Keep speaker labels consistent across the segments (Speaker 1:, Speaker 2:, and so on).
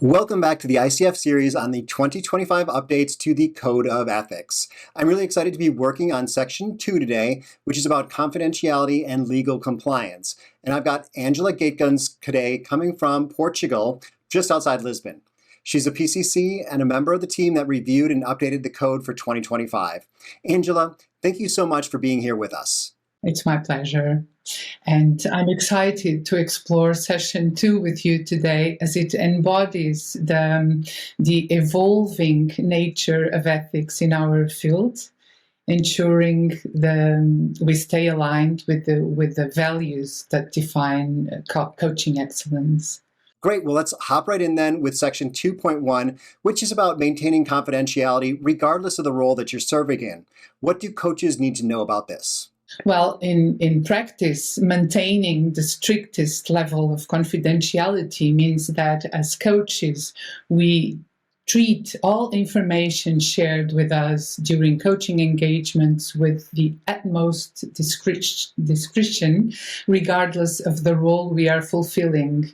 Speaker 1: Welcome back to the ICF series on the 2025 updates to the Code of Ethics. I'm really excited to be working on Section 2 today, which is about confidentiality and legal compliance. And I've got Angela Gaehtgens today coming from Portugal, just outside Lisbon. She's a PCC and a member of the team that reviewed and updated the code for 2025. Angela, thank you so much for being here with us.
Speaker 2: It's my pleasure. And I'm excited to explore session 2 with you today as it embodies the evolving nature of ethics in our field, ensuring we stay aligned with the values that define coaching excellence.
Speaker 1: Great. Well, let's hop right in then with section 2.1, which is about maintaining confidentiality regardless of the role that you're serving in. What do coaches need to know about this?
Speaker 2: Well, in practice, maintaining the strictest level of confidentiality means that as coaches, we treat all information shared with us during coaching engagements with the utmost discretion, regardless of the role we are fulfilling,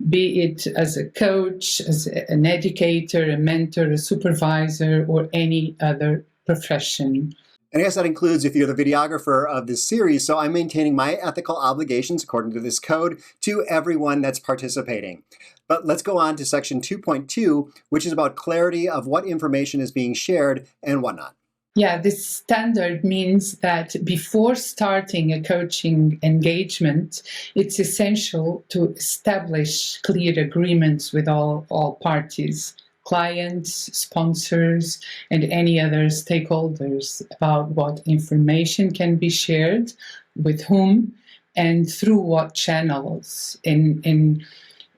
Speaker 2: be it as a coach, as an educator, a mentor, a supervisor, or any other profession.
Speaker 1: And I guess that includes if you're the videographer of this series, so I'm maintaining my ethical obligations according to this code to everyone that's participating. But let's go on to section 2.2, which is about clarity of what information is being shared and whatnot.
Speaker 2: Yeah, this standard means that before starting a coaching engagement, it's essential to establish clear agreements with all parties, clients, sponsors, and any other stakeholders about what information can be shared, with whom, and through what channels. In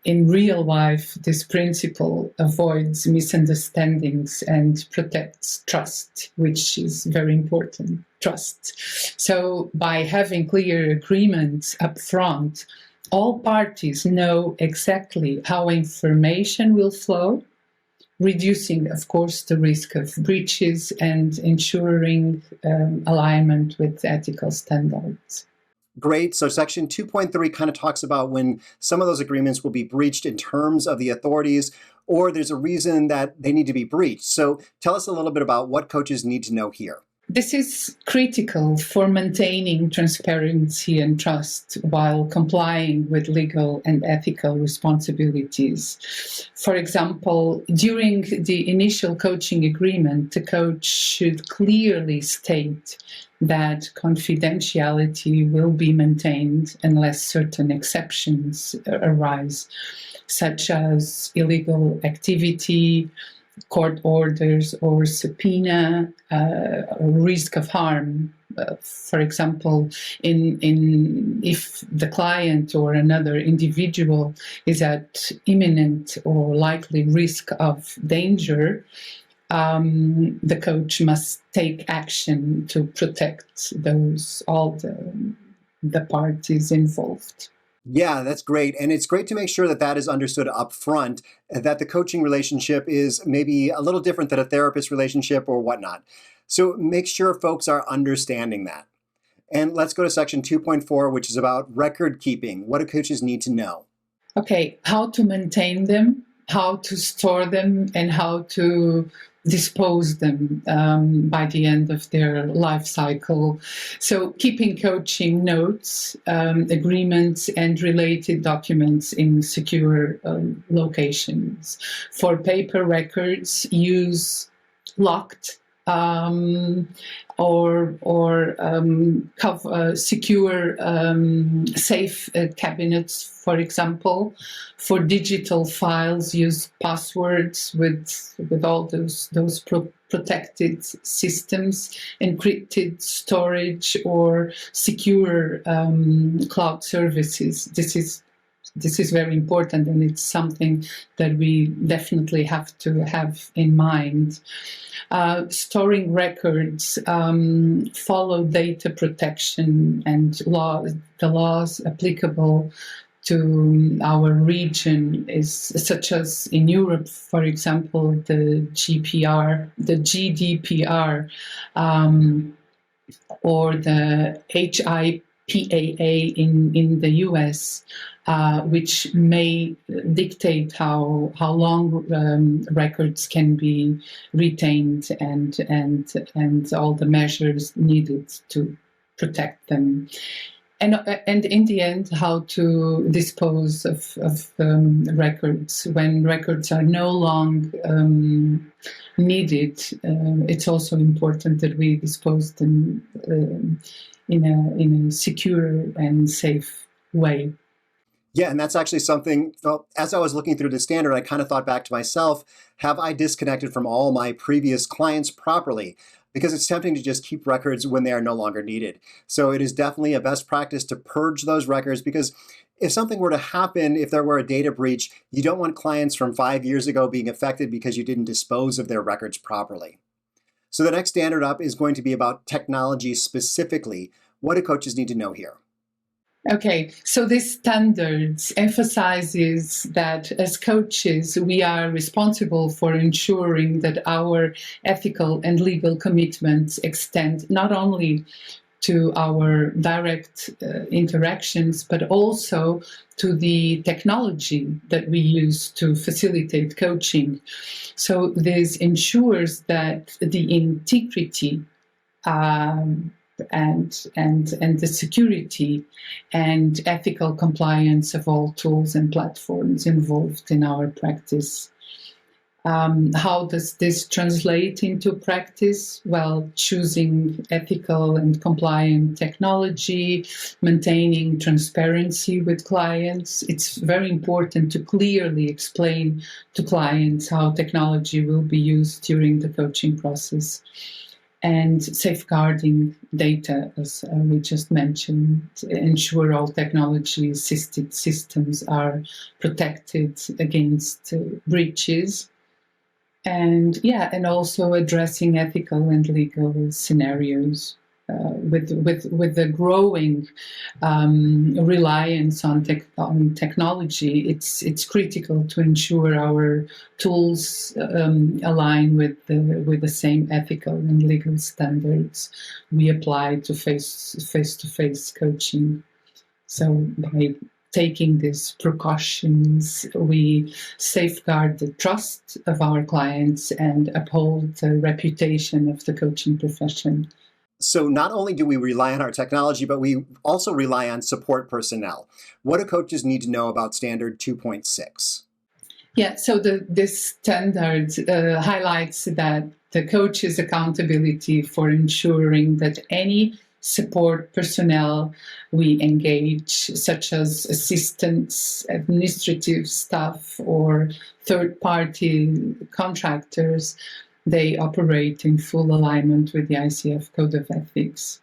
Speaker 2: real life, this principle avoids misunderstandings and protects trust, which is very important, trust. So by having clear agreements up front, all parties know exactly how information will flow, reducing, of course, the risk of breaches and ensuring alignment with ethical standards.
Speaker 1: Great. So section 2.3 kind of talks about when some of those agreements will be breached in terms of the authorities, or there's a reason that they need to be breached. So tell us a little bit about what coaches need to know here.
Speaker 2: This is critical for maintaining transparency and trust while complying with legal and ethical responsibilities. For example, during the initial coaching agreement, the coach should clearly state that confidentiality will be maintained unless certain exceptions arise, such as illegal activity, court orders or subpoena, risk of harm. For example, if the client or another individual is at imminent or likely risk of danger, the coach must take action to protect all the parties involved.
Speaker 1: Yeah, that's great. And it's great to make sure that that is understood up front, that the coaching relationship is maybe a little different than a therapist relationship or whatnot. So make sure folks are understanding that. And let's go to section 2.4, which is about record keeping. What do coaches need to know?
Speaker 2: Okay, how to maintain them, how to store them, and how to dispose them by the end of their life cycle. So keeping coaching notes, agreements, and related documents in secure locations. For paper records, use locked secure safe cabinets, for example. For digital files, use passwords with all those protected systems, encrypted storage, or secure cloud services. This is very important, and it's something that we definitely have to have in mind. Storing records, follow data protection and the laws applicable to our region, is such as in Europe, for example, the GDPR, or the HIPAA PAA in the US, which may dictate how long records can be retained and all the measures needed to protect them. And in the end, how to dispose of records when records are no longer needed. It's also important that we dispose them in a secure and safe way.
Speaker 1: Yeah, and that's actually something, well, as I was looking through the standard, I kind of thought back to myself, have I disconnected from all my previous clients properly? Because it's tempting to just keep records when they are no longer needed. So it is definitely a best practice to purge those records, because if something were to happen, if there were a data breach, you don't want clients from 5 years ago being affected because you didn't dispose of their records properly. So the next standard up is going to be about technology specifically. What do coaches need to know here?
Speaker 2: Okay, so this standards emphasizes that as coaches, we are responsible for ensuring that our ethical and legal commitments extend not only to our direct interactions, but also to the technology that we use to facilitate coaching. So this ensures that the integrity and the security and ethical compliance of all tools and platforms involved in our practice. How does this translate into practice? Well, choosing ethical and compliant technology, maintaining transparency with clients. It's very important to clearly explain to clients how technology will be used during the coaching process. And safeguarding data, as we just mentioned, ensure all technology-assisted systems are protected against breaches. And also addressing ethical and legal scenarios with the growing reliance on technology. It's critical to ensure our tools align with the same ethical and legal standards we apply to face-to-face coaching. So by taking these precautions, we safeguard the trust of our clients and uphold the reputation of the coaching profession.
Speaker 1: So not only do we rely on our technology, but we also rely on support personnel. What do coaches need to know about Standard 2.6?
Speaker 2: Yeah, so this standard highlights that the coach's accountability for ensuring that any support personnel we engage, such as assistants, administrative staff, or third-party contractors, they operate in full alignment with the ICF Code of Ethics.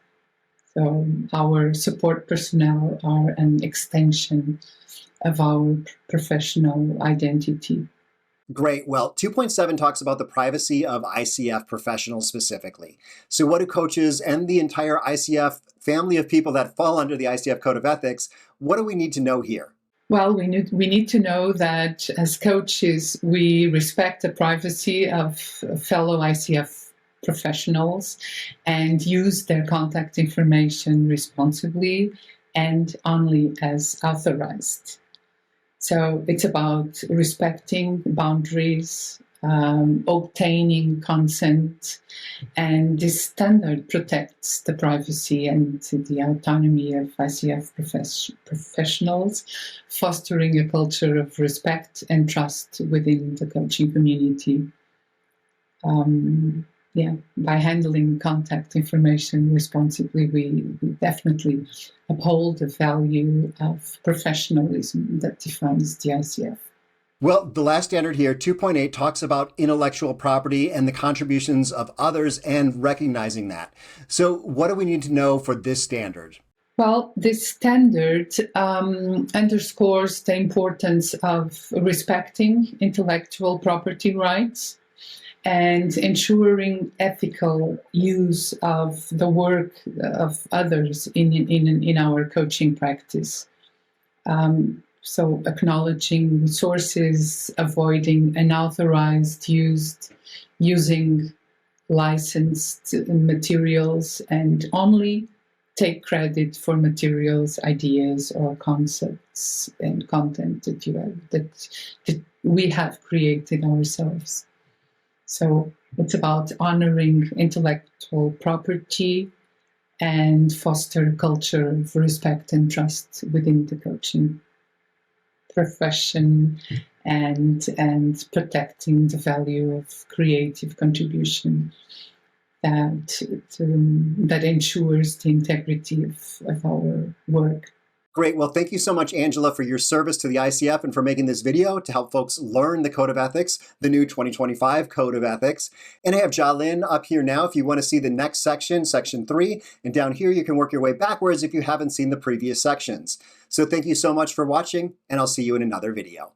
Speaker 2: So our support personnel are an extension of our professional identity.
Speaker 1: Great. Well, 2.7 talks about the privacy of ICF professionals specifically. So what do coaches and the entire ICF family of people that fall under the ICF Code of Ethics, what do we need to know here?
Speaker 2: Well, we need to know that as coaches, we respect the privacy of fellow ICF professionals and use their contact information responsibly and only as authorized. So it's about respecting boundaries, obtaining consent, and this standard protects the privacy and the autonomy of ICF professionals, fostering a culture of respect and trust within the coaching community. By handling contact information responsibly, we definitely uphold the value of professionalism that defines the ICF.
Speaker 1: Well, the last standard here, 2.8, talks about intellectual property and the contributions of others and recognizing that. So what do we need to know for this standard?
Speaker 2: Well, this standard underscores the importance of respecting intellectual property rights and ensuring ethical use of the work of others in our coaching practice. So acknowledging sources, avoiding unauthorized use, using licensed materials, and only take credit for materials, ideas, or concepts and content that that we have created ourselves. So it's about honoring intellectual property and foster a culture of respect and trust within the coaching profession, and protecting the value of creative contribution that ensures the integrity of our work.
Speaker 1: Great. Well, thank you so much, Angela, for your service to the ICF and for making this video to help folks learn the Code of Ethics, the new 2025 Code of Ethics. And I have Jalin up here now if you want to see the next section, section 3. And down here, you can work your way backwards if you haven't seen the previous sections. So thank you so much for watching, and I'll see you in another video.